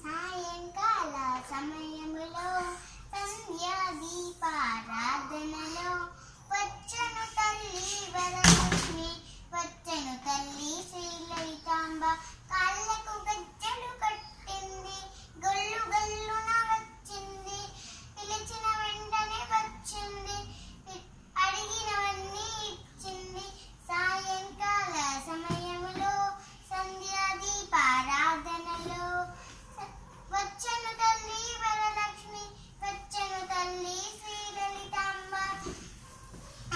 సాయంకాల సమయములో సంధ్యా దీపారాధనలో వచ్చను తల్లి వరలక్ష్మి, వచ్చను తల్లి శ్రీలలితాంబ. కాళ్ళకు గజ్జలు కట్టింది, గొల్లు గల్లున వచ్చింది, పిలిచిన వెంటనే వచ్చింది, అడిగినవన్నీ ఇచ్చింది. సాయంకాల సమయములో సంధ్యా దీపారాధనలో వచ్చను తల్లి వరలక్ష్మి, వచ్చను తల్లి శ్రీలలితాంబ.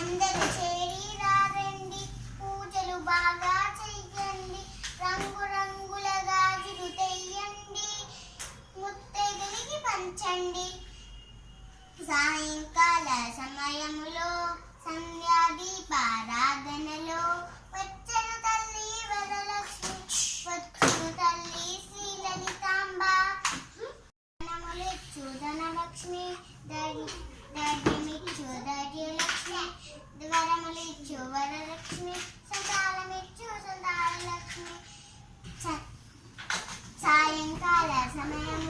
అందరూ చేరి రారండి, పూజలు బాగా చెయ్యండి, రంగు రంగుల గాజులు తెయ్యండి, ముత్తైదులకి పంచండి. సాయంకాల సమయములో సంధ్యా దీపారాధనలో వచ్చను తల్లి వరలక్ష్మి, వచ్చను తల్లి శ్రీలలితాంబ. ధనములిచ్చు ధనలక్ష్మి, ధైర్యమిచ్చు ధైర్యలక్ష్మి, వరములిచ్చు వరలక్ష్మి, సంతానమిచ్చు సంతానలక్ష్మి. సాయంకాల సమయం